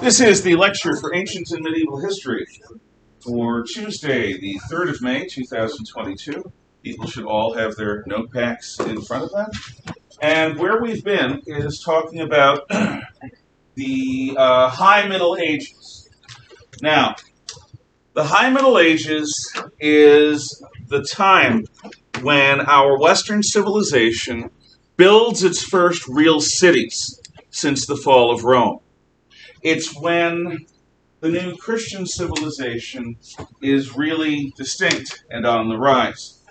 This is the lecture for Ancient and Medieval History for Tuesday, the 3rd of May, 2022. People should all have their notepacks in front of them. And where we've been is talking about the High Middle Ages. Now, the High Middle Ages is the time when our Western civilization builds its first real cities since the fall of Rome. It's when the new Christian civilization is really distinct and on the rise.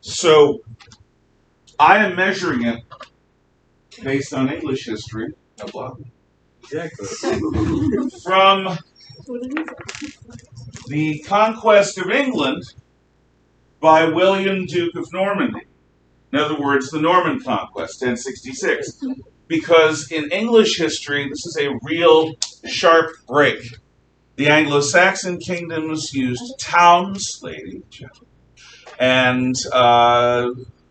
So I am measuring it based on English history. Exactly. From the conquest of England by William, Duke of Normandy. In other words, the Norman Conquest, 1066. Because in English history, this is a real sharp break. The Anglo-Saxon kingdoms used towns, ladies and gentlemen, and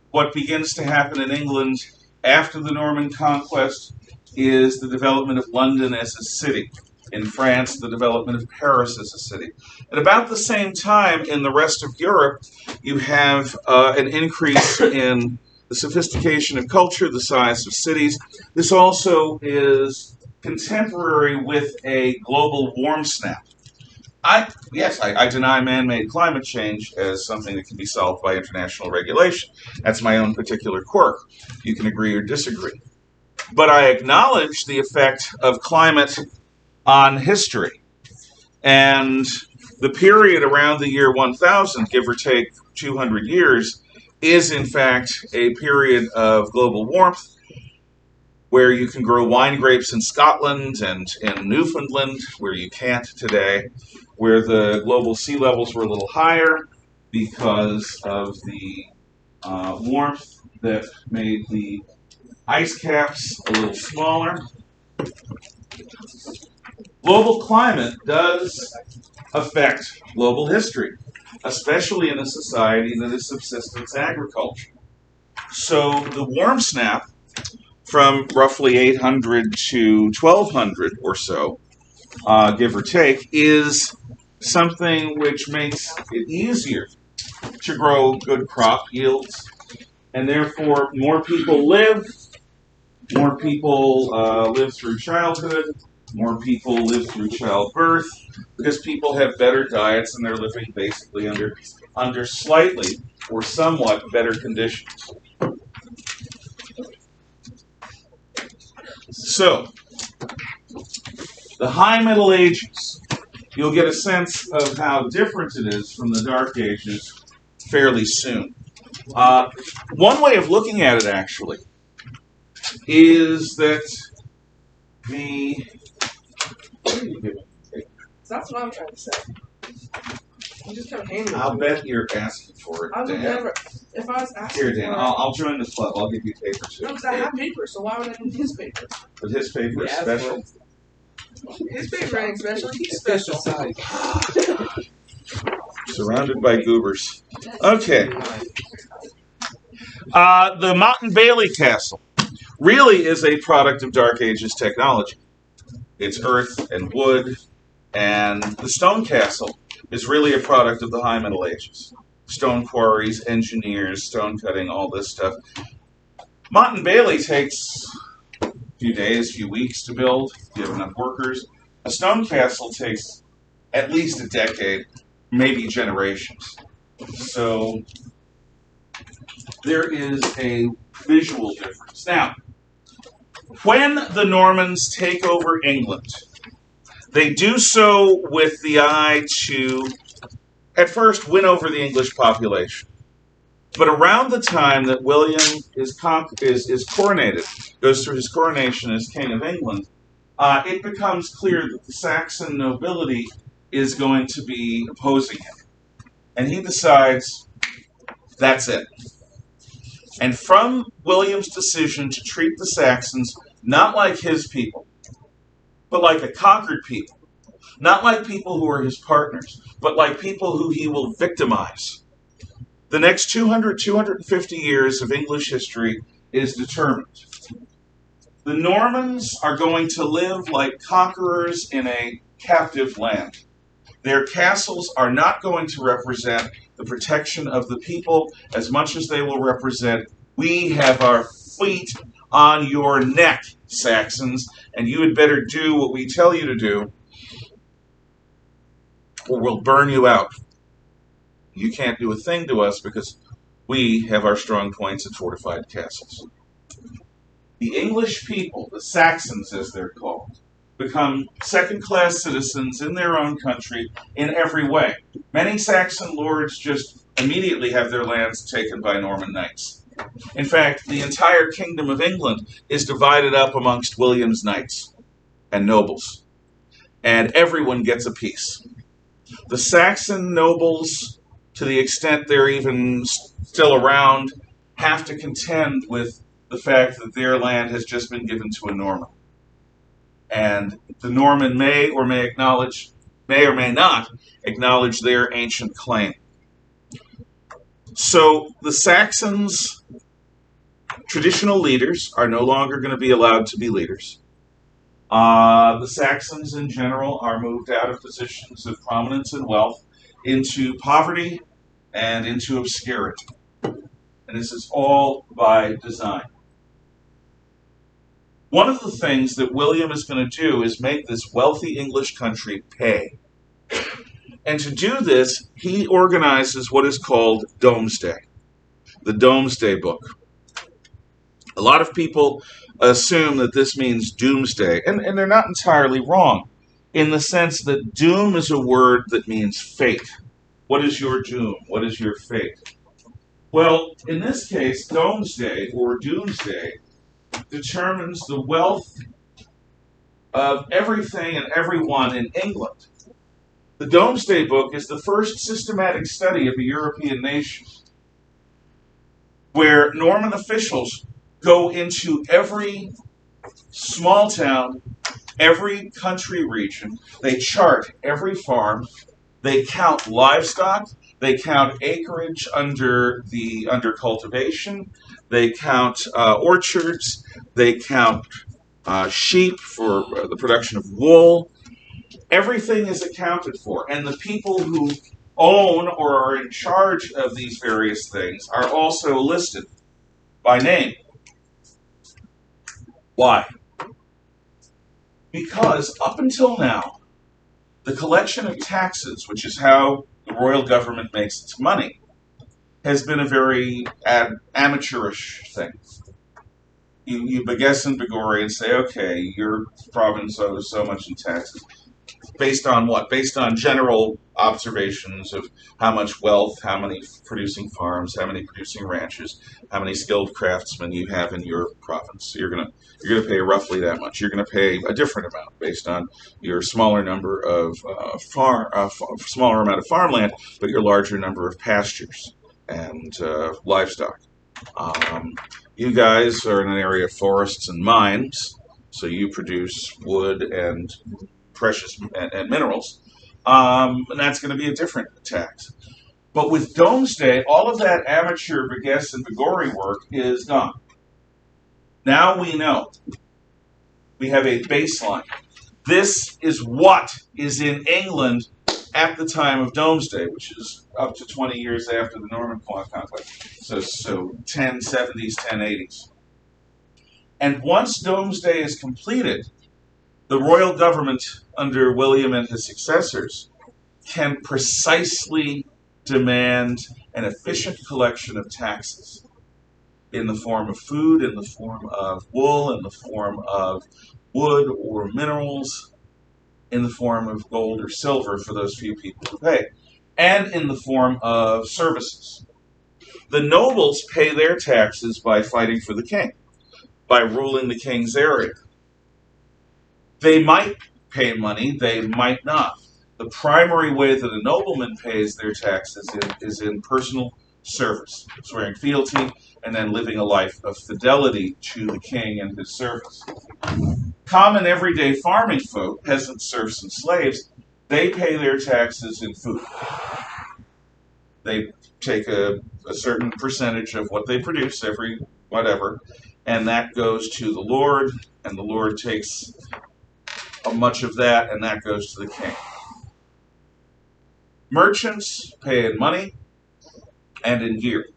what begins to happen in England after the Norman Conquest is the development of London as a city. In France, the development of Paris as a city. At about the same time, in the rest of Europe, you have an increase in the sophistication of culture, the size of cities. This also is contemporary with a global warm snap. I deny man-made climate change as something that can be solved by international regulation. That's my own particular quirk. You can agree or disagree. But I acknowledge the effect of climate on history. And the period around the year 1000, give or take 200 years, is in fact a period of global warmth where you can grow wine grapes in Scotland and in Newfoundland, where you can't today, where the global sea levels were a little higher because of the warmth that made the ice caps a little smaller. Global climate does affect global history, especially in a society that is subsistence agriculture. So the warm snap from roughly 800 to 1200 or so, give or take, is something which makes it easier to grow good crop yields, and therefore more people live through childhood, more people live through childbirth, because people have better diets and they're living basically under slightly or somewhat better conditions. So, the High Middle Ages, you'll get a sense of how different it is from the Dark Ages fairly soon. One way of looking at it, actually, is that the... That's what I'm trying to say. You just kept handing it. I'll bet you're asking for it, I would Dan. never. If I was asking Here, Dan, for I'll join the club. I'll give you paper, too. No, because I have paper, so why would I need his paper? But his paper is Yeah, special. His paper ain't special. He's special. Surrounded by goobers. Okay. The Mott and Bailey Castle really is a product of Dark Ages technology. It's earth and wood, and the stone castle is really a product of the High Middle Ages. Stone quarries, engineers, stone cutting, all this stuff. Mott and Bailey takes a few days, few weeks to build, if you have enough workers. A stone castle takes at least a decade, maybe generations. So there is a visual difference. Now, when the Normans take over England, they do so with the eye to, at first, win over the English population. But around the time that William is coronated, goes through his coronation as King of England, it becomes clear that the Saxon nobility is going to be opposing him. And he decides, that's it. And from William's decision to treat the Saxons not like his people, but like a conquered people, not like people who are his partners, but like people who he will victimize, the next 200, 250 years of English history is determined. The Normans are going to live like conquerors in a captive land. Their castles are not going to represent the protection of the people as much as they will represent, we have our feet on your neck, Saxons, and you had better do what we tell you to do, or we'll burn you out. You can't do a thing to us because we have our strong points and fortified castles. The English people, the Saxons as they're called, become second-class citizens in their own country in every way. Many Saxon lords just immediately have their lands taken by Norman knights. In fact, the entire kingdom of England is divided up amongst William's knights and nobles, and everyone gets a piece. The Saxon nobles, to the extent they're even still around, have to contend with the fact that their land has just been given to a Norman. And the Norman may or may not acknowledge their ancient claim. So the Saxons' traditional leaders are no longer going to be allowed to be leaders. The Saxons in general are moved out of positions of prominence and wealth into poverty and into obscurity. And this is all by design. One of the things that William is going to do is make this wealthy English country pay. And to do this, he organizes what is called Domesday, the Domesday Book. A lot of people assume that this means doomsday, and they're not entirely wrong, in the sense that doom is a word that means fate. What is your doom? What is your fate? Well, in this case, Domesday, or Doomsday, determines the wealth of everything and everyone in England. The Domesday Book is the first systematic study of a European nation, where Norman officials go into every small town, every country region. They chart every farm. They count livestock. They count acreage under cultivation. They count orchards. They count sheep for the production of wool. Everything is accounted for, and the people who own or are in charge of these various things are also listed by name. Why? Because up until now, the collection of taxes, which is how the royal government makes its money, has been a very amateurish thing. You beguess and begorry and say, okay, your province owes so much in taxes. Based on what? Based on general observations of how much wealth, how many producing farms, how many producing ranches, how many skilled craftsmen you have in your province. So you're gonna pay roughly that much. You're gonna pay a different amount based on your smaller number of smaller amount of farmland, but your larger number of pastures and livestock. You guys are in an area of forests and mines, so you produce wood and precious and minerals, and that's going to be a different tax. But with Domesday, all of that amateur beguess and begorry work is gone. Now we know. We have a baseline. This is what is in England at the time of Domesday, which is up to 20 years after the Norman Conquest. So 1070s, 1080s. And once Domesday is completed, the royal government under William and his successors can precisely demand an efficient collection of taxes in the form of food, in the form of wool, in the form of wood or minerals, in the form of gold or silver for those few people who pay, and in the form of services. The nobles pay their taxes by fighting for the king, by ruling the king's area. They might pay money, they might not. The primary way that a nobleman pays their taxes is in personal service, swearing fealty, and then living a life of fidelity to the king and his service. Common everyday farming folk, peasants, serfs, and slaves, they pay their taxes in food. They take a certain percentage of what they produce every whatever, and that goes to the Lord, and the Lord takes much of that, and that goes to the king. Merchants pay in money and in gear.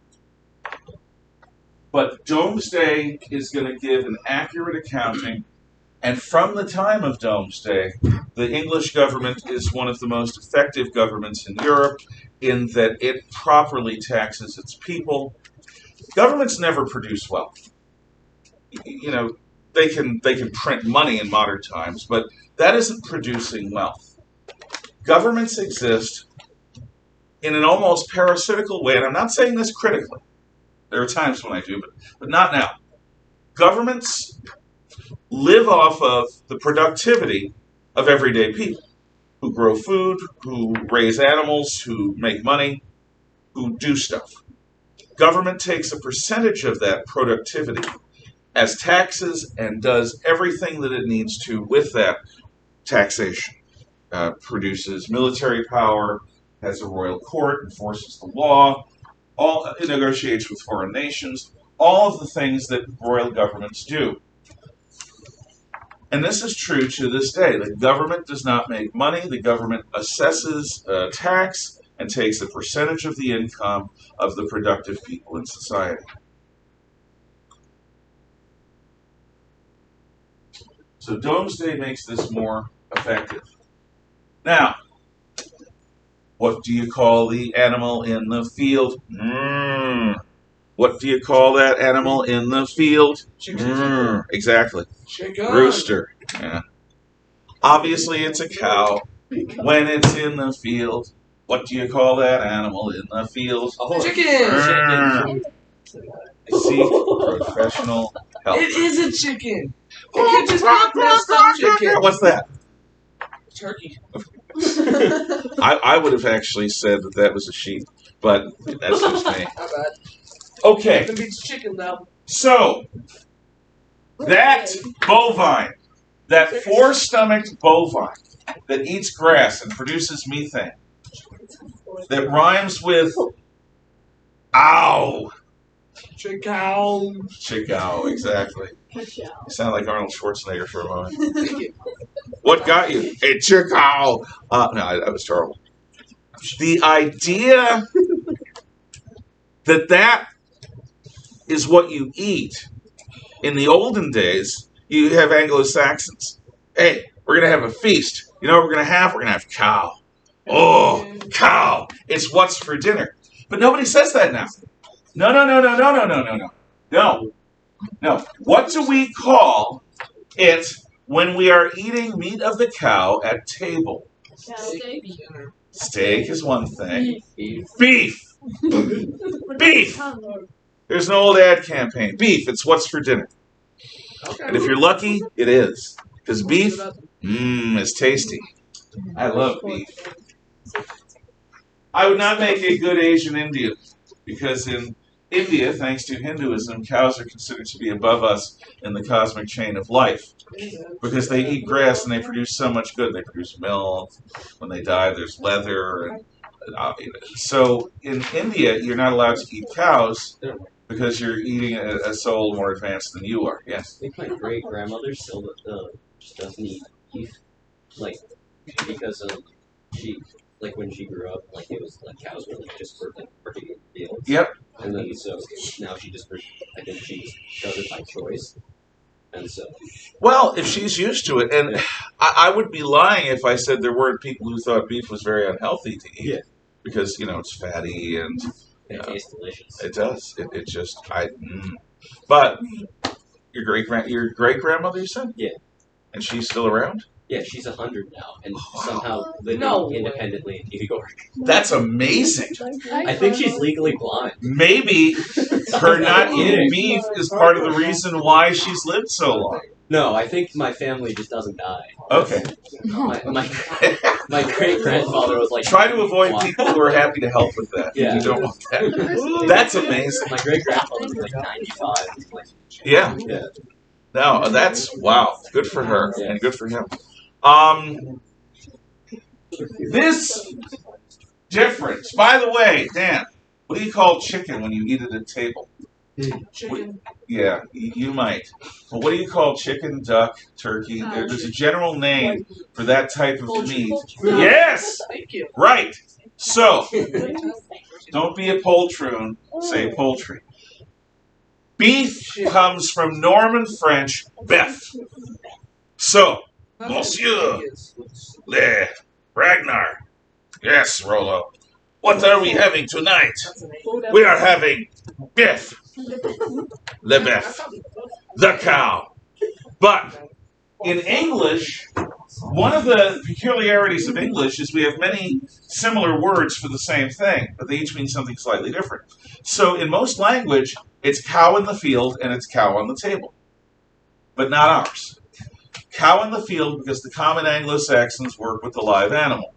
But Domesday is going to give an accurate accounting, and from the time of Domesday, the English government is one of the most effective governments in Europe in that it properly taxes its people. Governments never produce wealth. You know, they can print money in modern times, but that isn't producing wealth. Governments exist in an almost parasitical way, and I'm not saying this critically. There are times when I do, but not now. Governments live off of the productivity of everyday people who grow food, who raise animals, who make money, who do stuff. Government takes a percentage of that productivity as taxes and does everything that it needs to with that taxation. Produces military power, has a royal court, enforces the law, it negotiates with foreign nations, all of the things that royal governments do. And this is true to this day. The government does not make money. The government assesses tax and takes a percentage of the income of the productive people in society. So Domesday makes this more effective. Now, what do you call the animal in the field? What do you call that animal in the field? Exactly. Chicken. Rooster. Yeah. Obviously, it's a cow. When it's in the field, what do you call that animal in the field? Chicken. Seek professional help. It is a chicken. You can't just make messed up chicken. What's that? Turkey. I would have actually said that was a sheep, but that's just me. How bad? Okay, It beats chicken now. so that bovine, that four-stomached bovine that eats grass and produces methane, that rhymes with ow. Chicken. Chicow, exactly. You sound like Arnold Schwarzenegger for a moment. What got you? Hey, chicow. No, that was terrible. The idea that is what you eat. In the olden days, you have Anglo-Saxons. Hey, we're going to have a feast. You know what we're going to have? We're going to have cow. Oh, cow. It's what's for dinner. But nobody says that now. No. What do we call it when we are eating meat of the cow at table? Steak. Steak is one thing. Beef. Beef. There's an old ad campaign. Beef, it's what's for dinner. And if you're lucky, it is. Because beef, is tasty. I love beef. I would not make a good Asian Indian. Because in India, thanks to Hinduism, cows are considered to be above us in the cosmic chain of life. Because they eat grass and they produce so much good. They produce milk. When they die, there's leather. And so in India, you're not allowed to eat cows because you're eating a soul more advanced than you are. Yes? I think my great-grandmother still just doesn't eat beef. Like, because she, like, when she grew up, like, it was, like, cows were, like, just for, like, working in the fields. Yep. And then, so, now she just, I think she just does it by choice. And so... Well, if she's used to it, and I would be lying if I said there weren't people who thought beef was very unhealthy to eat. Yeah. Because, it's fatty and... It tastes delicious. It does. It just... But, your great-grandmother, you said? Yeah. And she's still around? Yeah, she's 100 now, and somehow living independently in New York. That's amazing. I think she's legally blind. Maybe her not eating beef is part of the reason why she's lived so long. No, I think my family just doesn't die. Okay. My great-grandfather was like... Try to avoid people who are happy to help with that. Yeah. You don't want that. That's amazing. My great-grandfather was like 95. Yeah. Yeah. No, that's... Wow. Good for her. Yeah. And good for him. This difference... By the way, Dan, what do you call chicken when you eat it at table? Chicken. Yeah, you might. Well, what do you call chicken, duck, turkey? There's a general name for that type of meat. Yes! Thank you. Right! So, don't be a poltroon, say poultry. Beef comes from Norman French bef. So, Monsieur Le Ragnar. Yes, Rollo. What are we having tonight? We are having beef. Le beef. The cow. But in English, one of the peculiarities of English is we have many similar words for the same thing, but they each mean something slightly different. So in most language, it's cow in the field and it's cow on the table, but not ours. Cow in the field because the common Anglo-Saxons work with the live animal.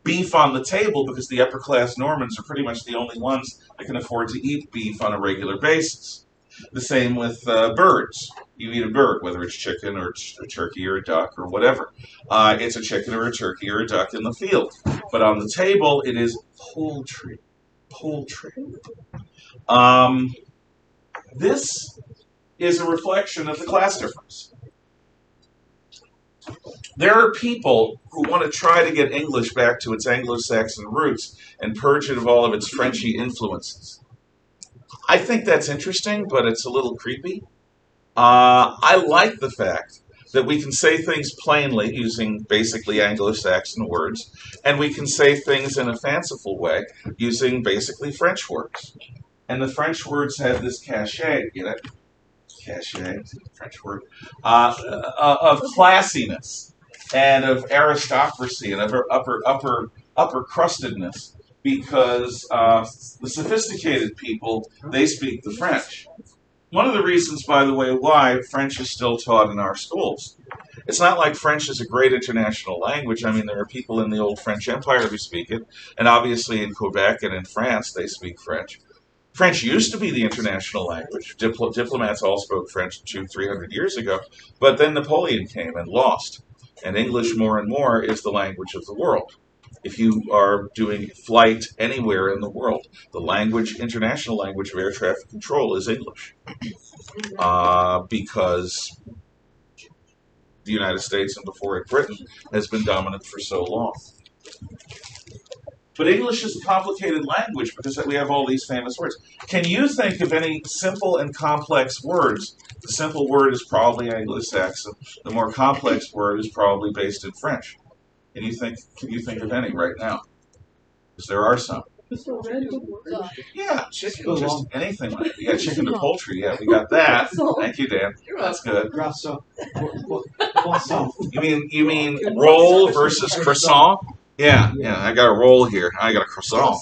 Beef on the table because the upper class Normans are pretty much the only ones that can afford to eat beef on a regular basis. The same with birds. You eat a bird, whether it's chicken or a turkey or a duck or whatever. It's a chicken or a turkey or a duck in the field. But on the table, it is poultry. Poultry. This is a reflection of the class difference. There are people who want to try to get English back to its Anglo-Saxon roots and purge it of all of its Frenchy influences. I think that's interesting, but it's a little creepy. I like the fact that we can say things plainly using basically Anglo-Saxon words, and we can say things in a fanciful way using basically French words. And the French words have this cachet, get it? Cachet, French word, of classiness and of aristocracy and of upper crustedness, because the sophisticated people, they speak the French. One of the reasons, by the way, why French is still taught in our schools. It's not like French is a great international language. I mean, there are people in the old French Empire who speak it, and obviously in Quebec and in France they speak French. French used to be the international language. Diplomats all spoke French 200-300 years ago, but then Napoleon came and lost. And English more and more is the language of the world. If you are doing flight anywhere in the world, the international language of air traffic control is English. Because the United States, and before it Britain, has been dominant for so long. But English is a complicated language because we have all these famous words. Can you think of any simple and complex words? The simple word is probably Anglo-Saxon. The more complex word is probably based in French. Can you think of any right now? Because there are some. Yeah, chicken, just anything like that. Yeah, chicken to poultry. Yeah, we got that. Thank you, Dan. That's good. You mean roll versus croissant? Yeah, I got a roll here. I got a croissant.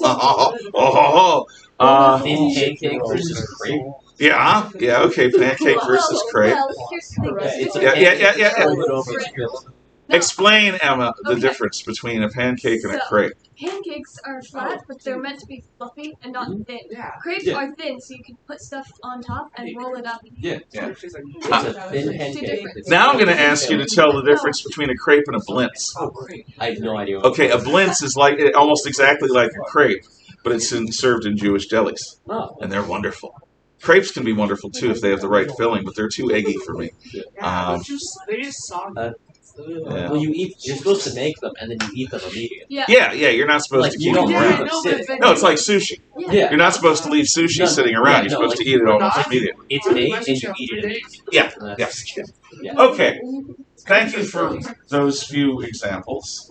Pancake versus crepe. Yeah, okay, pancake versus crepe. Yeah. Explain, Emma, the difference between a pancake and a crepe. Pancakes are flat, but they're meant to be fluffy and not thin. Crepes are thin, so you can put stuff on top and roll it up. Yeah. It's a thin pancake. Now I'm going to ask you to tell the difference between a crepe and a blitz. I have no idea. Okay, a blitz is like almost exactly like a crepe, but it's served in Jewish delis, and they're wonderful. Crepes can be wonderful too if they have the right filling, but they're too eggy for me. They just saw Well, you're supposed to make them and then you eat them immediately. Yeah, you're not supposed to keep them around. No, it's like sushi. Yeah. You're not supposed to leave sushi sitting around. You're supposed to eat it almost immediately. It's made and you eat it immediately. Yeah. Okay. Thank you for those few examples.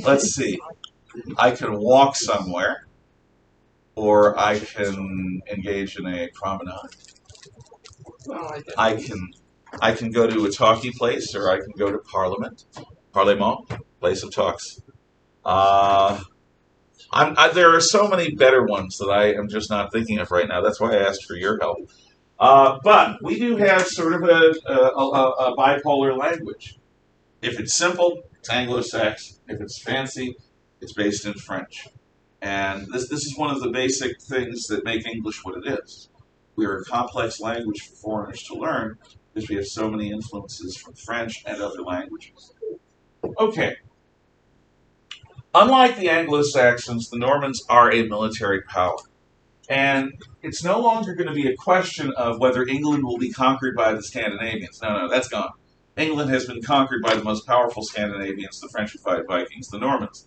Let's see. I can walk somewhere, or I can engage in a promenade. I can go to a talkie place, or I can go to Parliament, place of talks. There are so many better ones that I am just not thinking of right now. That's why I asked for your help. But we do have sort of a bipolar language. If it's simple, it's Anglo-Saxon. If it's fancy, it's based in French. And this is one of the basic things that make English what it is. We are a complex language for foreigners to learn, because we have so many influences from French and other languages. Okay. Unlike the Anglo-Saxons, the Normans are a military power. And it's no longer going to be a question of whether England will be conquered by the Scandinavians. No, that's gone. England has been conquered by the most powerful Scandinavians, the Frenchified Vikings, the Normans.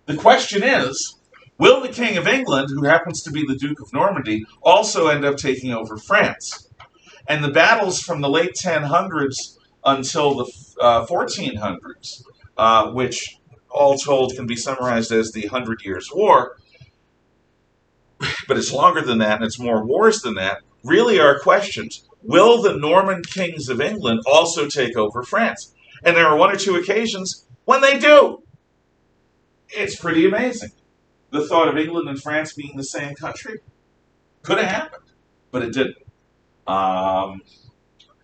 The question is, will the King of England, who happens to be the Duke of Normandy, also end up taking over France? And the battles from the late 1000s until the 1400s, which all told can be summarized as the 100 Years' War, but it's longer than that and it's more wars than that, really are questions. Will the Norman kings of England also take over France? And there are one or two occasions when they do. It's pretty amazing. The thought of England and France being the same country could have happened, but it didn't.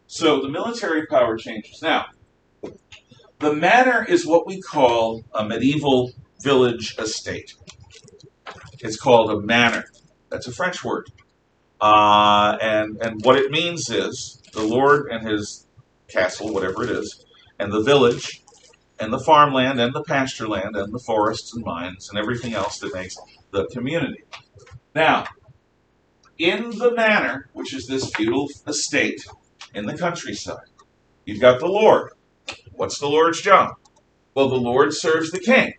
So the military power changes. Now, the manor is what we call a medieval village estate. It's called a manor. That's a French word. And what it means is the lord and his castle, whatever it is, and the village, and the farmland, and the pasture land, and the forests and mines, and everything else that makes the community. Now, in the manor, which is this feudal estate in the countryside, you've got the lord. What's the lord's job? Well, the lord serves the king.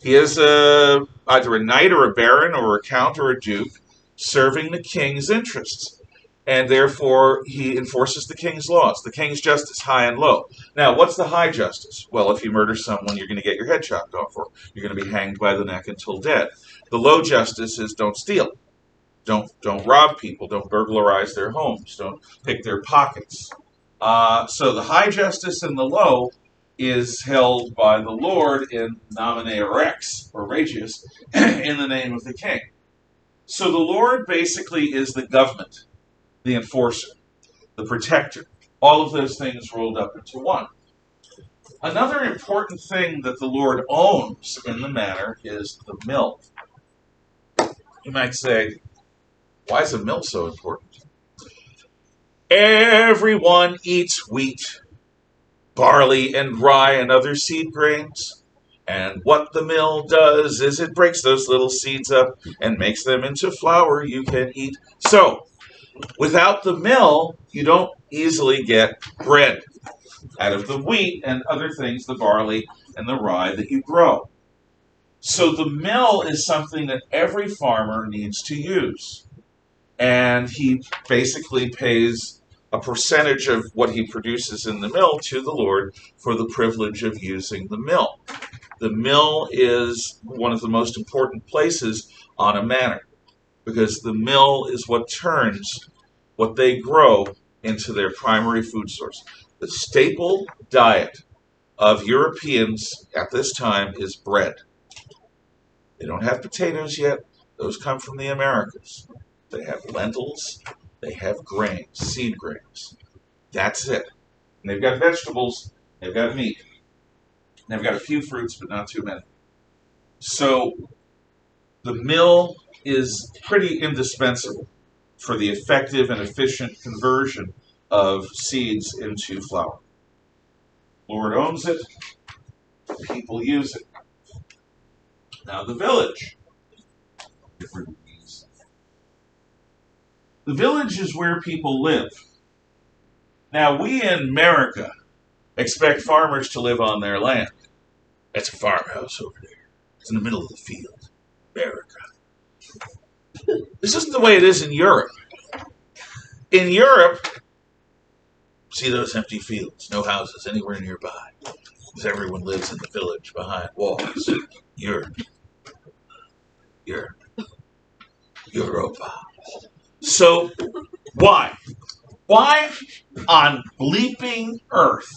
He is either a knight or a baron or a count or a duke serving the king's interests. And therefore, he enforces the king's laws, the king's justice, high and low. Now, what's the high justice? Well, if you murder someone, you're going to get your head chopped off, or you're going to be hanged by the neck until dead. The low justice is don't steal. Don't rob people. Don't burglarize their homes. Don't pick their pockets. So the high justice and the low is held by the Lord in nomine rex, or regius, in the name of the king. So the Lord basically is the government, the enforcer, the protector, all of those things rolled up into one. Another important thing that the Lord owns in the manor is the mill. You might say, why is a mill so important? Everyone eats wheat, barley and rye and other seed grains. And what the mill does is it breaks those little seeds up and makes them into flour you can eat. So, without the mill, you don't easily get bread out of the wheat and other things, the barley and the rye that you grow. So the mill is something that every farmer needs to use. And he basically pays a percentage of what he produces in the mill to the Lord for the privilege of using the mill. The mill is one of the most important places on a manor, because the mill is what turns what they grow into their primary food source. The staple diet of Europeans at this time is bread. They don't have potatoes yet. Those come from the Americas. They have lentils. They have grains, seed grains. That's it. And they've got vegetables. They've got meat. And they've got a few fruits, but not too many. So the mill is pretty indispensable for the effective and efficient conversion of seeds into flour. Lord owns it. People use it. Now the village. The village is where people live. Now we in America expect farmers to live on their land. That's a farmhouse over there. It's in the middle of the field. America. This isn't the way it is in Europe. In Europe, see those empty fields, no houses anywhere nearby, because everyone lives in the village behind walls. Europe. Europa. So, why? Why on bleeping earth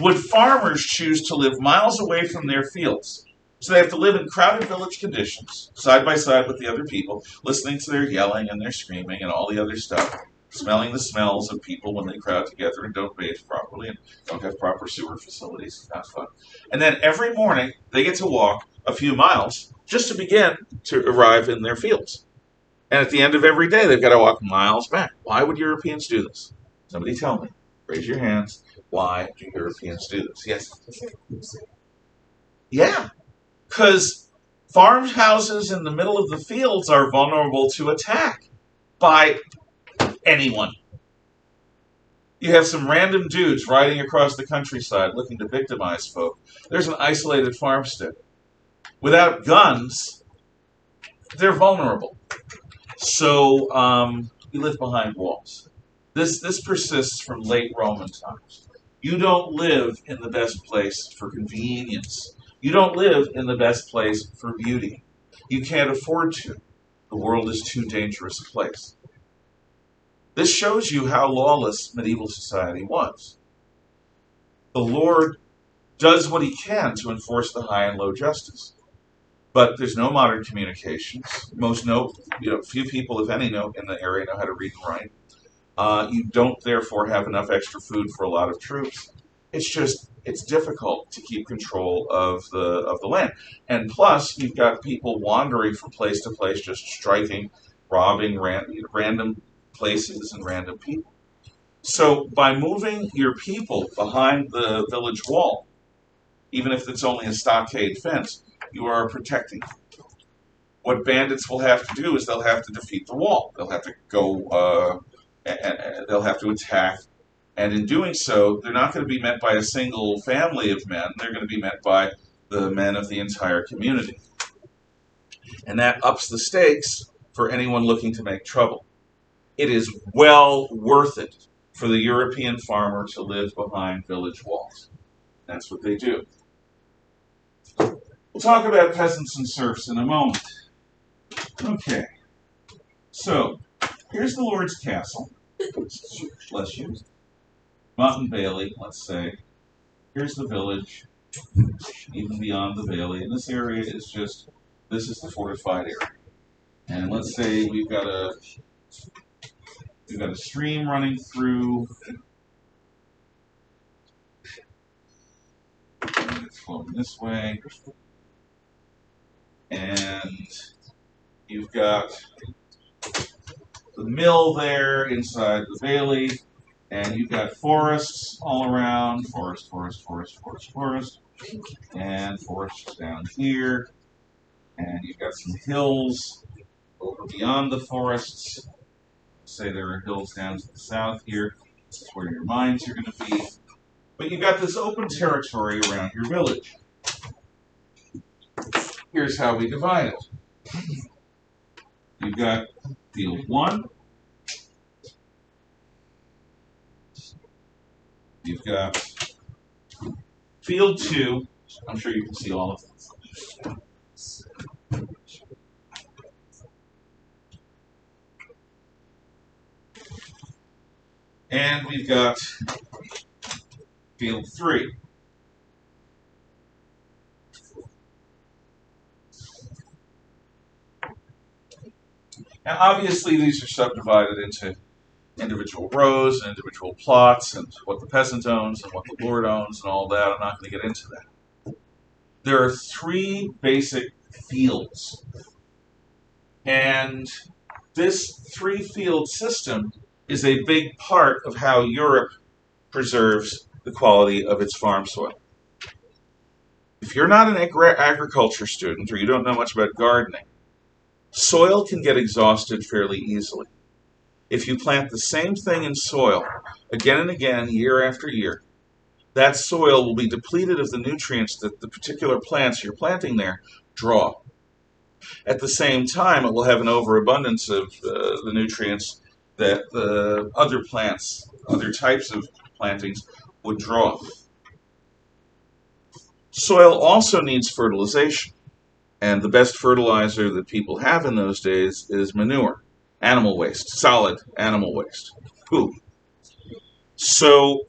would farmers choose to live miles away from their fields? So they have to live in crowded village conditions, side by side with the other people, listening to their yelling and their screaming and all the other stuff, smelling the smells of people when they crowd together and don't bathe properly and don't have proper sewer facilities. It's not fun. And then every morning, they get to walk a few miles just to begin to arrive in their fields. And at the end of every day, they've got to walk miles back. Why would Europeans do this? Somebody tell me. Raise your hands. Why do Europeans do this? Yes? Yeah. Because Farmhouses in the middle of the fields are vulnerable to attack by anyone. You have some random dudes riding across the countryside looking to victimize folk. There's an isolated farmstead. Without guns, they're vulnerable. So you live behind walls. This persists from late Roman times. You don't live in the best place for convenience. You don't live in the best place for beauty. You can't afford to. The world is too dangerous a place. This shows you how lawless medieval society was. The Lord does what he can to enforce the high and low justice. But there's no modern communications. Few people, if any, in the area know how to read and write. You don't therefore have enough extra food for a lot of troops. It's difficult to keep control of the land. And plus, you've got people wandering from place to place, just striking, robbing random places and random people. So by moving your people behind the village wall, even if it's only a stockade fence, you are protecting them. What bandits will have to do is they'll have to defeat the wall. They'll have to go, they'll have to attack. And in doing so, they're not going to be met by a single family of men. They're going to be met by the men of the entire community. And that ups the stakes for anyone looking to make trouble. It is well worth it for the European farmer to live behind village walls. That's what they do. We'll talk about peasants and serfs in a moment. Okay, so here's the Lord's castle. Bless you. Mountain Bailey, let's say. Here's the village, even beyond the Bailey. And this area is this is the fortified area. And let's say we've got a stream running through. And it's flowing this way. And you've got the mill there inside the Bailey. And you've got forests all around. Forest. And forests down here. And you've got some hills over beyond the forests. Say there are hills down to the south here. This is where your mines are going to be. But you've got this open territory around your village. Here's how we divide it. You've got field 1. You've got field 2. I'm sure you can see all of them. And we've got field 3. Now, obviously, these are subdivided into individual rows and individual plots and what the peasant owns and what the lord owns and all that. I'm not going to get into that. There are 3 basic fields. And this 3-field system is a big part of how Europe preserves the quality of its farm soil. If you're not an agriculture student or you don't know much about gardening, soil can get exhausted fairly easily. If you plant the same thing in soil again and again, year after year, that soil will be depleted of the nutrients that the particular plants you're planting there draw. At the same time, it will have an overabundance of the nutrients that the other plants, other types of plantings, would draw. Soil also needs fertilization, and the best fertilizer that people have in those days is manure, animal waste, solid animal waste, poop. So,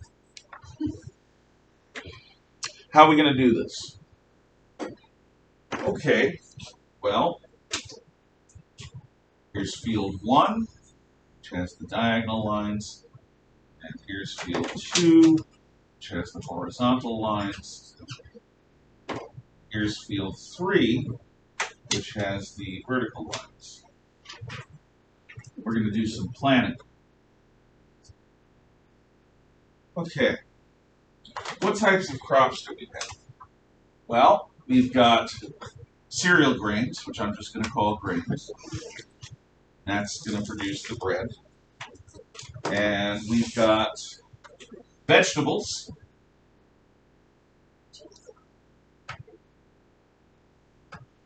how are we going to do this? Okay, well, here's field 1, which has the diagonal lines, and here's field 2, which has the horizontal lines. Here's field 3, which has the vertical lines. We're going to do some planning. Okay, what types of crops do we have? Well, we've got cereal grains, which I'm just going to call grains. That's going to produce the bread. And we've got vegetables.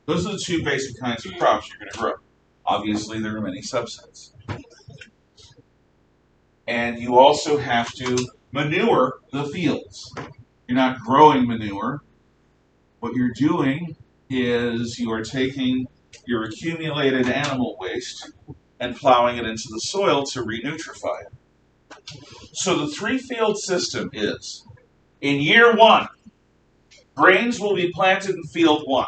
Those are the two basic kinds of crops you're going to grow. Obviously, there are many subsets. And you also have to manure the fields. You're not growing manure. What you're doing is you are taking your accumulated animal waste and plowing it into the soil to renutrify it. So the three-field system is, in year one, grains will be planted in field 1.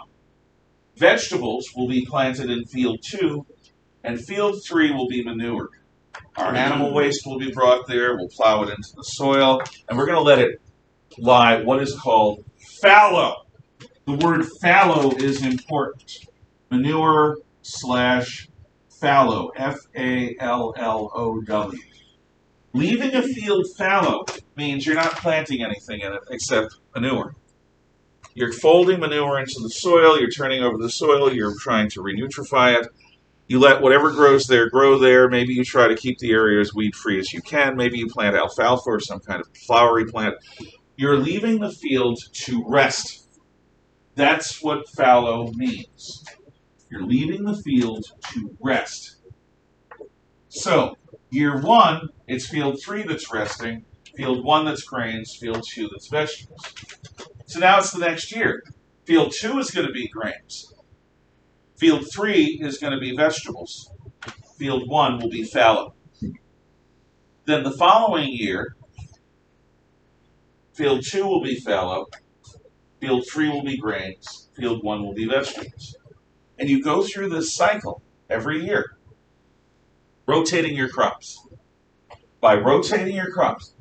Vegetables will be planted in field 2, and field 3 will be manured. Our animal waste will be brought there, we'll plow it into the soil, and we're going to let it lie what is called fallow. The word fallow is important. Manure / fallow, F-A-L-L-O-W. Leaving a field fallow means you're not planting anything in it except manure. You're folding manure into the soil, you're turning over the soil, you're trying to renutrify it. You let whatever grows there grow there. Maybe you try to keep the area as weed-free as you can. Maybe you plant alfalfa or some kind of flowery plant. You're leaving the field to rest. That's what fallow means. You're leaving the field to rest. So, year 1, it's field 3 that's resting, field 1 that's grains, field 2 that's vegetables. So now it's the next year. Field 2 is going to be grains. Field 3 is going to be vegetables. Field 1 will be fallow. Then the following year, field 2 will be fallow, field 3 will be grains, field 1 will be vegetables. And you go through this cycle every year, rotating your crops. By rotating your crops,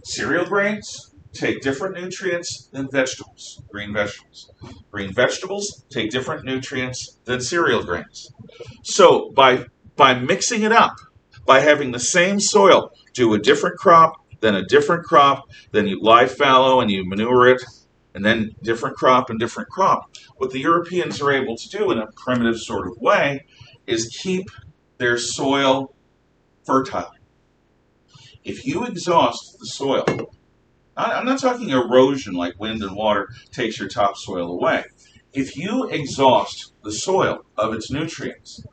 cereal grains take different nutrients than vegetables, green vegetables. Green vegetables take different nutrients than cereal grains. So by mixing it up, by having the same soil do a different crop, then a different crop, then you lie fallow and you manure it, and then different crop and different crop, what the Europeans are able to do in a primitive sort of way is keep their soil fertile. If you exhaust the soil, I'm not talking erosion like wind and water takes your topsoil away. If you exhaust the soil of its nutrients,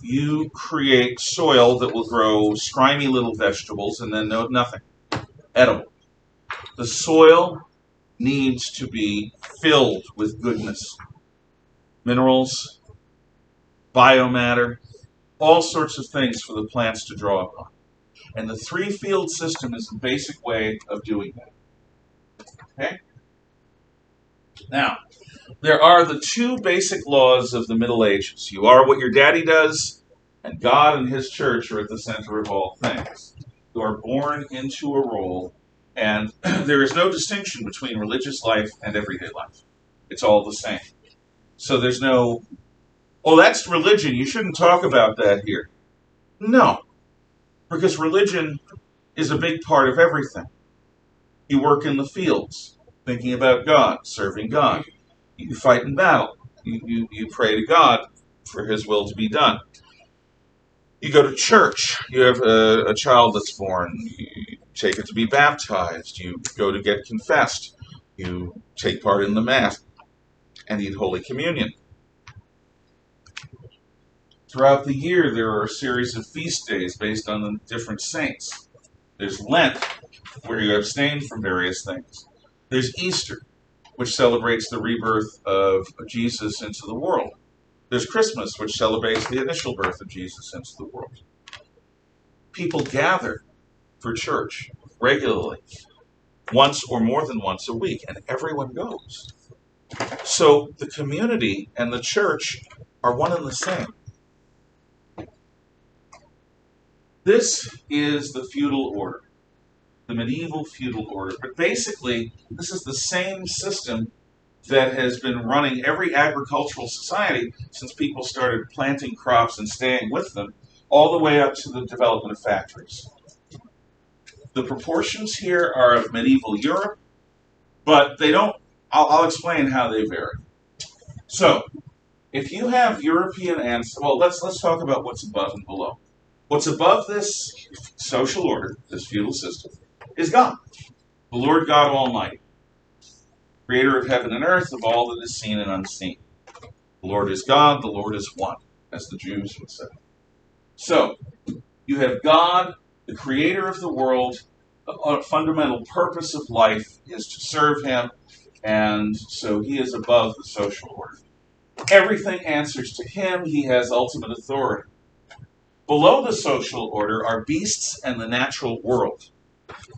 you create soil that will grow scrimey little vegetables and then nothing edible. The soil needs to be filled with goodness. Minerals, biomatter, all sorts of things for the plants to draw upon. And the three-field system is the basic way of doing that. Okay? Now, there are the two basic laws of the Middle Ages. You are what your daddy does, and God and his church are at the center of all things. You are born into a role, and there is no distinction between religious life and everyday life. It's all the same. So there's no, oh, that's religion, you shouldn't talk about that here. No. Because religion is a big part of everything. You work in the fields, thinking about God, serving God. You fight in battle. You pray to God for his will to be done. You go to church. You have a child that's born. You take it to be baptized. You go to get confessed. You take part in the Mass and eat Holy Communion. Throughout the year, there are a series of feast days based on the different saints. There's Lent, where you abstain from various things. There's Easter, which celebrates the rebirth of Jesus into the world. There's Christmas, which celebrates the initial birth of Jesus into the world. People gather for church regularly, once or more than once a week, and everyone goes. So the community and the church are one and the same. This is the feudal order, the medieval feudal order. But basically, this is the same system that has been running every agricultural society since people started planting crops and staying with them, all the way up to the development of factories. The proportions here are of medieval Europe, but they don't, I'll explain how they vary. So, if you have European ancestors, well, let's talk about what's above and below. What's above this social order, this feudal system, is God, the Lord God Almighty, creator of heaven and earth, of all that is seen and unseen. The Lord is God, the Lord is one, as the Jews would say. So, you have God, the creator of the world. A fundamental purpose of life is to serve him, and so he is above the social order. Everything answers to him. He has ultimate authority. Below the social order are beasts and the natural world.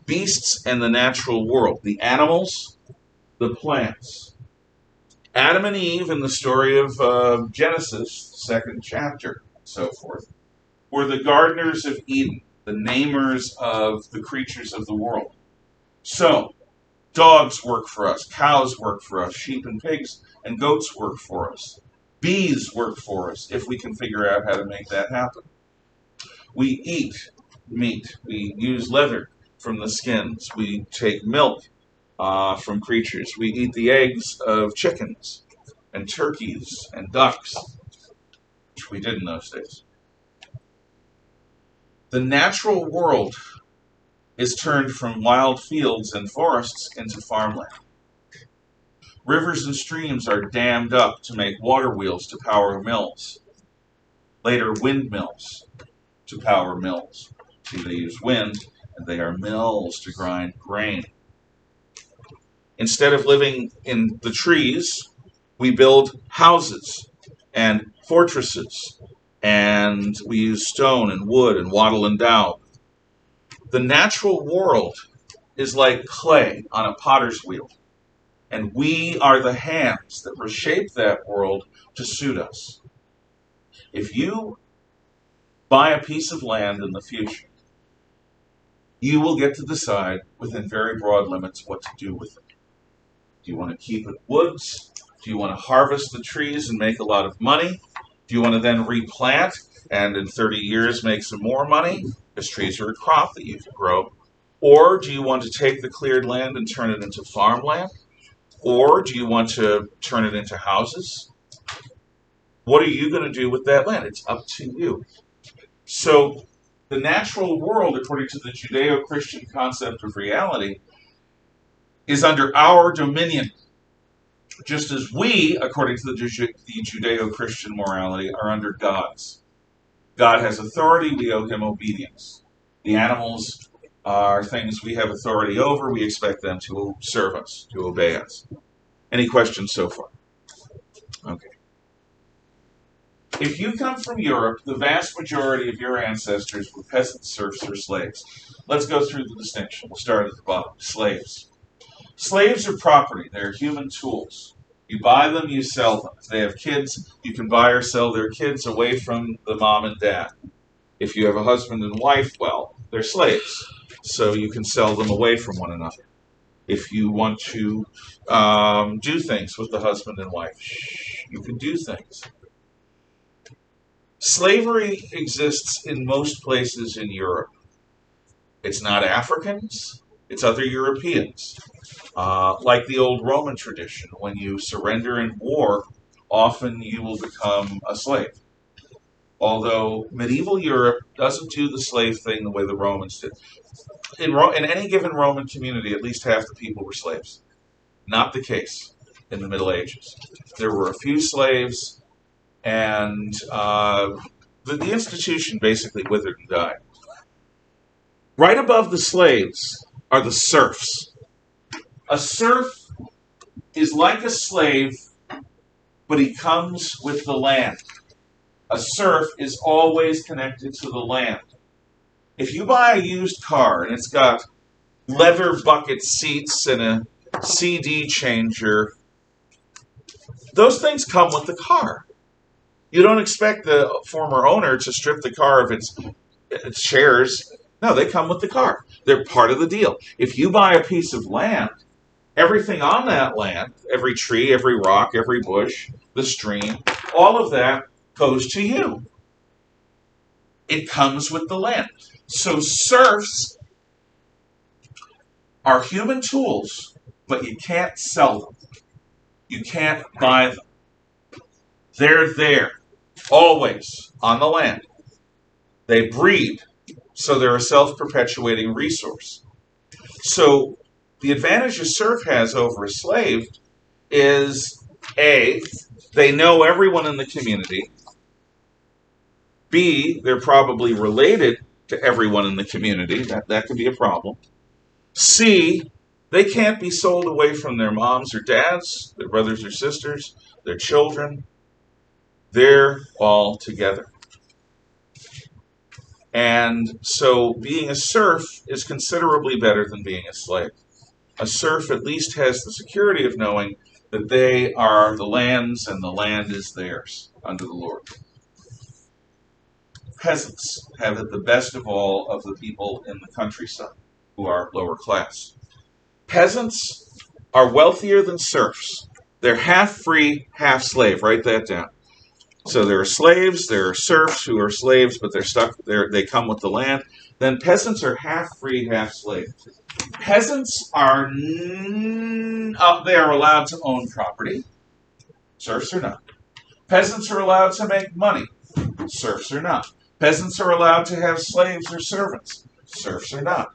Beasts and the natural world. The animals, the plants. Adam and Eve, in the story of Genesis, second chapter, so forth, were the gardeners of Eden, the namers of the creatures of the world. So, dogs work for us, cows work for us, sheep and pigs and goats work for us. Bees work for us if we can figure out how to make that happen. We eat meat. We use leather from the skins. We take milk from creatures. We eat the eggs of chickens and turkeys and ducks, which we did in those days. The natural world is turned from wild fields and forests into farmland. Rivers and streams are dammed up to make water wheels to power mills. Later, windmills to power mills. See, they use wind, and they are mills to grind grain. Instead of living in the trees, we build houses and fortresses, and we use stone and wood and wattle and daub. The natural world is like clay on a potter's wheel, and we are the hands that reshape that world to suit us. If you buy a piece of land in the future, you will get to decide within very broad limits what to do with it. Do you want to keep it woods? Do you want to harvest the trees and make a lot of money? Do you want to then replant and in 30 years make some more money? Because trees are a crop that you can grow. Or do you want to take the cleared land and turn it into farmland? Or do you want to turn it into houses? What are you going to do with that land? It's up to you. So the natural world, according to the Judeo-Christian concept of reality, is under our dominion, just as we, according to the Judeo-Christian morality, are under God's. God has authority, we owe him obedience. The animals are things we have authority over, we expect them to serve us, to obey us. Any questions so far? Okay. If you come from Europe, the vast majority of your ancestors were peasants, serfs, or slaves. Let's go through the distinction. We'll start at the bottom. Slaves. Slaves are property. They're human tools. You buy them, you sell them. If they have kids, you can buy or sell their kids away from the mom and dad. If you have a husband and wife, well, they're slaves. So you can sell them away from one another. If you want to do things with the husband and wife, you can do things. Slavery exists in most places in Europe. It's not Africans, it's other Europeans. Like the old Roman tradition, when you surrender in war, often you will become a slave. Although medieval Europe doesn't do the slave thing the way the Romans did. In any given Roman community, at least half the people were slaves. Not the case in the Middle Ages. There were a few slaves, and the institution basically withered and died. Right above the slaves are the serfs. A serf is like a slave, but he comes with the land. A serf is always connected to the land. If you buy a used car and it's got leather bucket seats and a CD changer, those things come with the car. You don't expect the former owner to strip the car of its chairs. No, they come with the car. They're part of the deal. If you buy a piece of land, everything on that land, every tree, every rock, every bush, the stream, all of that goes to you. It comes with the land. So serfs are human tools, but you can't sell them. You can't buy them. They're there, always, on the land. They breed, so they're a self-perpetuating resource. So the advantage a serf has over a slave is, A, they know everyone in the community. B, they're probably related to everyone in the community. That can be a problem. C, they can't be sold away from their moms or dads, their brothers or sisters, their children. They're all together. And so being a serf is considerably better than being a slave. A serf at least has the security of knowing that they are the land's and the land is theirs under the Lord. Peasants have it the best of all of the people in the countryside who are lower class. Peasants are wealthier than serfs. They're half free, half slave. Write that down. So there are slaves, there are serfs who are slaves, but they're stuck there. They come with the land. Then peasants are half free, half slave. Peasants are they are allowed to own property. Serfs are not. Peasants are allowed to make money. Serfs are not. Peasants are allowed to have slaves or servants. Serfs are not.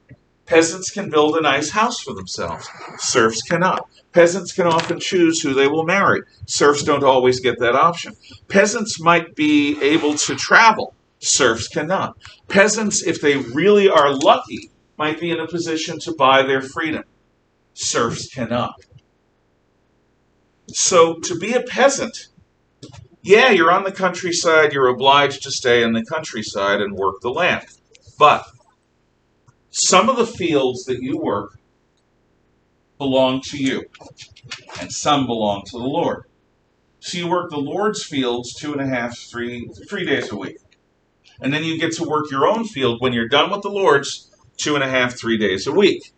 Peasants can build a nice house for themselves. Serfs cannot. Peasants can often choose who they will marry. Serfs don't always get that option. Peasants might be able to travel. Serfs cannot. Peasants, if they really are lucky, might be in a position to buy their freedom. Serfs cannot. So to be a peasant, yeah, you're on the countryside, you're obliged to stay in the countryside and work the land. But some of the fields that you work belong to you, and some belong to the Lord. So you work the Lord's fields 3 days a week. And then you get to work your own field when you're done with the Lord's 2.5, 3 days a week.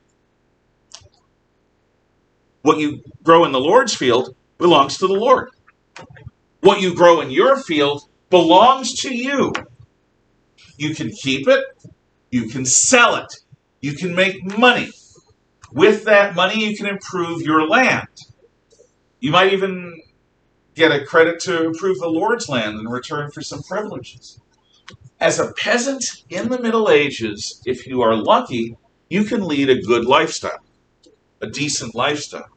What you grow in the Lord's field belongs to the Lord. What you grow in your field belongs to you. You can keep it. You can sell it. You can make money. With that money, you can improve your land. You might even get a credit to improve the Lord's land in return for some privileges. As a peasant in the Middle Ages, if you are lucky, you can lead a good lifestyle, a decent lifestyle.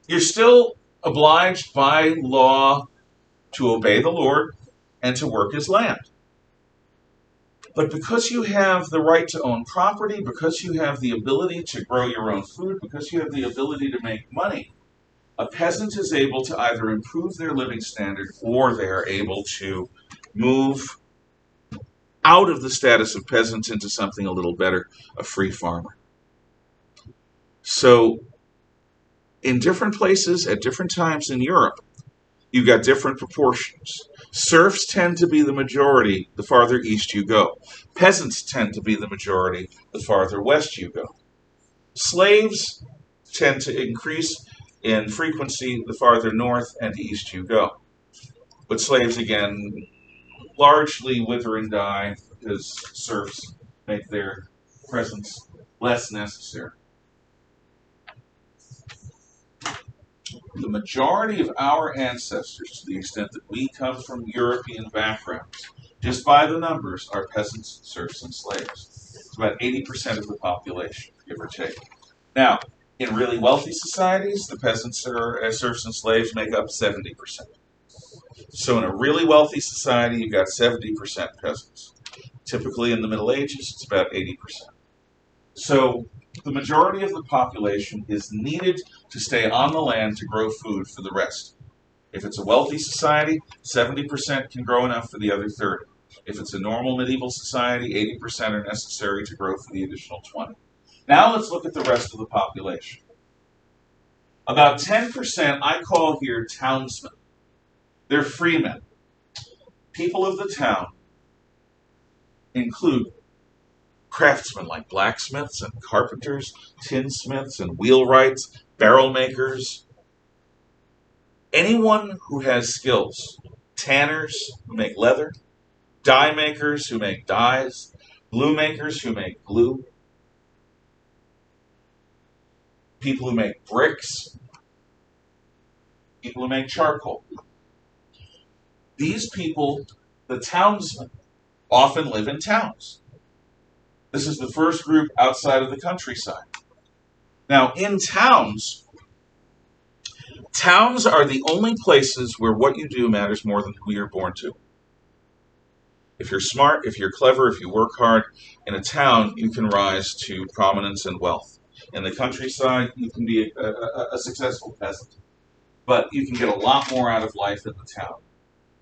You're still obliged by law to obey the Lord and to work his land. But because you have the right to own property, because you have the ability to grow your own food, because you have the ability to make money, a peasant is able to either improve their living standard or they're able to move out of the status of peasant into something a little better, a free farmer. So in different places at different times in Europe, you've got different proportions. Serfs tend to be the majority the farther east you go. Peasants tend to be the majority the farther west you go. Slaves tend to increase in frequency the farther north and east you go. But slaves, again, largely wither and die because serfs make their presence less necessary. The majority of our ancestors, to the extent that we come from European backgrounds, just by the numbers, are peasants, serfs, and slaves. It's about 80% of the population, give or take. Now, in really wealthy societies, the peasants, serfs, and slaves make up 70%. So in a really wealthy society, you've got 70% peasants. Typically in the Middle Ages, it's about 80%. So the majority of the population is needed to stay on the land to grow food for the rest. If it's a wealthy society, 70% can grow enough for the other 30. If it's a normal medieval society, 80% are necessary to grow for the additional 20. Now let's look at the rest of the population. About 10% I call here townsmen. They're freemen. People of the town include craftsmen like blacksmiths and carpenters, tinsmiths and wheelwrights, barrel makers. Anyone who has skills. Tanners who make leather, dye makers who make dyes, glue makers who make glue, people who make bricks, people who make charcoal. These people, the townsmen, often live in towns. This is the first group outside of the countryside. Now, in towns, towns are the only places where what you do matters more than who you're born to. If you're smart, if you're clever, if you work hard, in a town, you can rise to prominence and wealth. In the countryside, you can be a successful peasant, but you can get a lot more out of life in the town.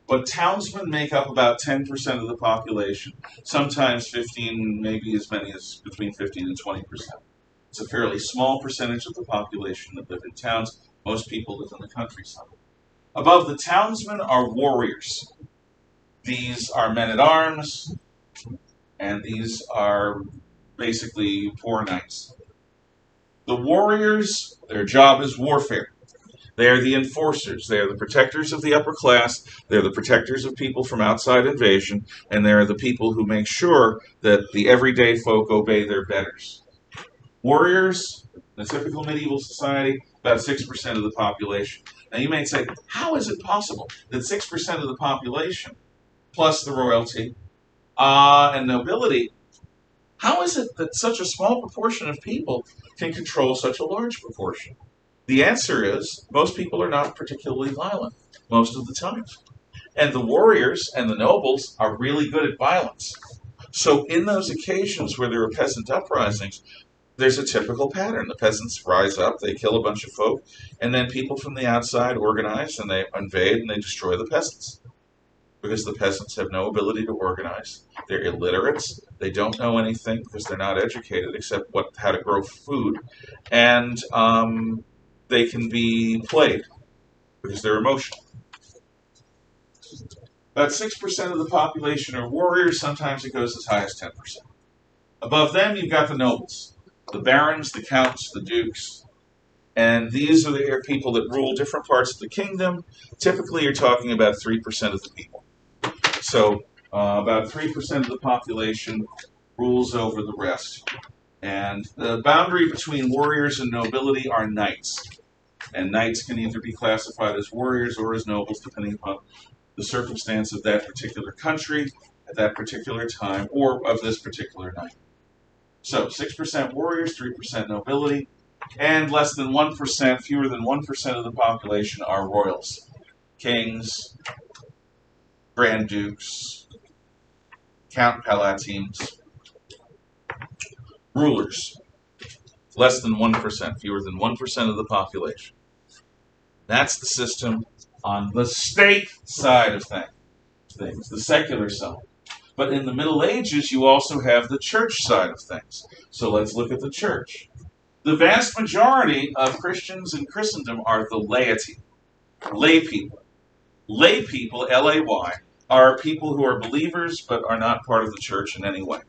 But townsmen make up about 10% of the population, sometimes 15, maybe as many as between 15 and 20%. It's a fairly small percentage of the population that live in towns. Most people live in the countryside. Above the townsmen are warriors. These are men-at-arms, and these are basically poor knights. The warriors, their job is warfare. They are the enforcers. They are the protectors of the upper class. They're the protectors of people from outside invasion, and they're the people who make sure that the everyday folk obey their betters. Warriors, in a typical medieval society, about 6% of the population. Now you may say, how is it possible that 6% of the population, plus the royalty and nobility, how is it that such a small proportion of people can control such a large proportion? The answer is, most people are not particularly violent most of the time. And the warriors and the nobles are really good at violence. So in those occasions where there are peasant uprisings, there's a typical pattern. The peasants rise up, they kill a bunch of folk, and then people from the outside organize and they invade and they destroy the peasants. Because the peasants have no ability to organize. They're illiterates. They don't know anything because they're not educated except how to grow food. And they can be played because they're emotional. About 6% of the population are warriors. Sometimes it goes as high as 10%. Above them, you've got the nobles. The barons, the counts, the dukes. And these are the people that rule different parts of the kingdom. Typically, you're talking about 3% of the people. So about 3% of the population rules over the rest. And the boundary between warriors and nobility are knights. And knights can either be classified as warriors or as nobles, depending upon the circumstance of that particular country at that particular time, or of this particular knight. So 6% warriors, 3% nobility, and less than 1%, fewer than 1% of the population are royals. Kings, Grand Dukes, Count Palatines, rulers, less than 1%, fewer than 1% of the population. That's the system on the state side of things, the secular side. But in the Middle Ages, you also have the church side of things. So let's look at the church. The vast majority of Christians in Christendom are the laity, lay people. Lay people, L-A-Y, are people who are believers but are not part of the church in any way,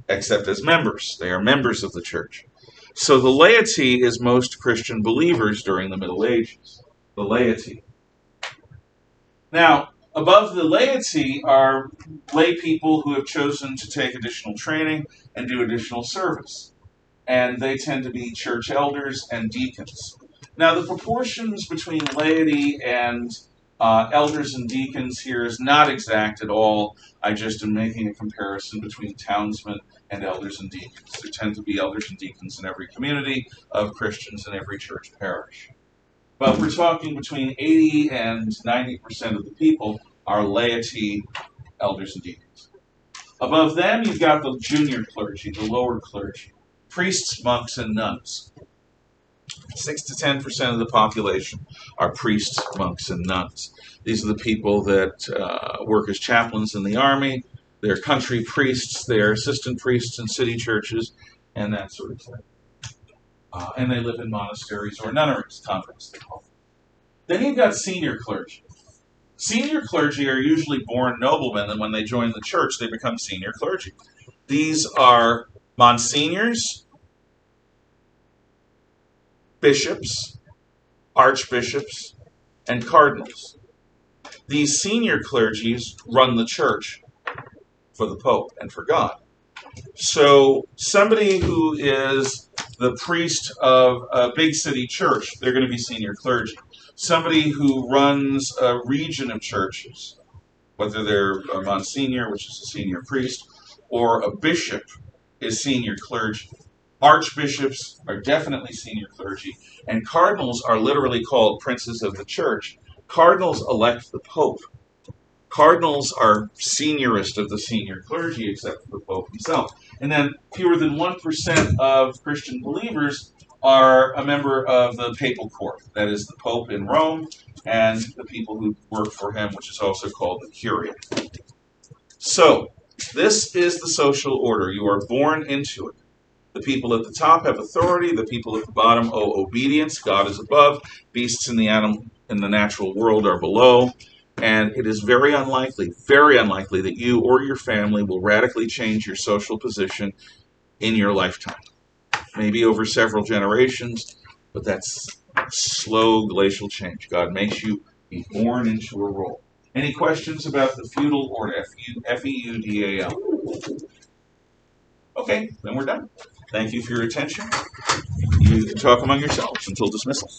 except as members. They are members of the church. So the laity is most Christian believers during the Middle Ages. The laity. Now, above the laity are lay people who have chosen to take additional training and do additional service. And they tend to be church elders and deacons. Now, the proportions between laity and elders and deacons here is not exact at all. I just am making a comparison between townsmen and elders and deacons. There tend to be elders and deacons in every community of Christians in every church parish. But we're talking between 80 and 90% of the people are laity, elders, and deacons. Above them, you've got the junior clergy, the lower clergy, priests, monks, and nuns. 6 to 10% of the population are priests, monks, and nuns. These are the people that work as chaplains in the army. They're country priests. They're assistant priests in city churches, and that sort of thing. And they live in monasteries or nunneries, convents they call them. Then you've got senior clergy. Senior clergy are usually born noblemen, and when they join the church, they become senior clergy. These are monsignors, bishops, archbishops, and cardinals. These senior clergies run the church for the Pope and for God. So somebody who is the priest of a big city church, they're going to be senior clergy. Somebody who runs a region of churches, whether they're a Monsignor, which is a senior priest, or a bishop is senior clergy. Archbishops are definitely senior clergy, and cardinals are literally called princes of the church. Cardinals elect the Pope. Cardinals are seniorist of the senior clergy, except for the Pope himself. And then fewer than 1% of Christian believers are a member of the papal court. That is the Pope in Rome and the people who work for him, which is also called the Curia. So, this is the social order. You are born into it. The people at the top have authority. The people at the bottom owe obedience. God is above. Beasts in the natural world are below. And it is very unlikely that you or your family will radically change your social position in your lifetime. Maybe over several generations, but that's slow glacial change. God makes you be born into a role. Any questions about the feudal order? Feudal. Okay, then we're done. Thank you for your attention. You can talk among yourselves until dismissal.